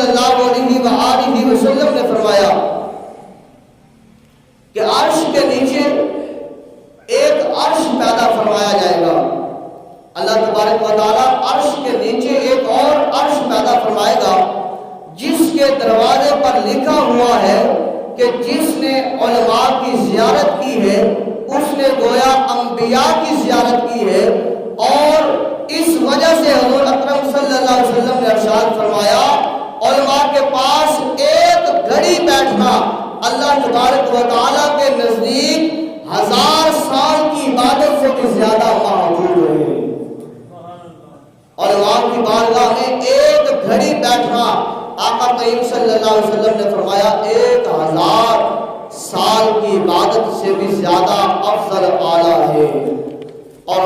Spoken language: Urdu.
اللہ علیہ وآلہ وسلم نے فرمایا کہ عرش کے نیچے ایک عرش پیدا فرمایا جائے گا. اللہ تبارک و تعالیٰ عرش کے نیچے ایک اور عرش پیدا فرمائے گا جس کے دروازے پر لکھا ہوا ہے کہ جس نے علماء کی زیارت کی ہے اس نے گویا انبیاء کی زیارت کی ہے. اور اس وجہ سے حضور اکرم صلی اللہ علیہ وسلم نے ارشاد فرمایا علماء کے پاس ایک گھڑی بیٹھنا اللہ تبارک و تعالیٰ کے نزدیک 1000 سال کی عبادت سے بھی زیادہ محبوب ہے. علماء کی بارگاہ میں ایک گھڑی بیٹھنا آقا کریم صلی اللہ علیہ وسلم نے فرمایا 1000 سال کی عبادت سے بھی زیادہ افضل اعلیٰ ہے. اور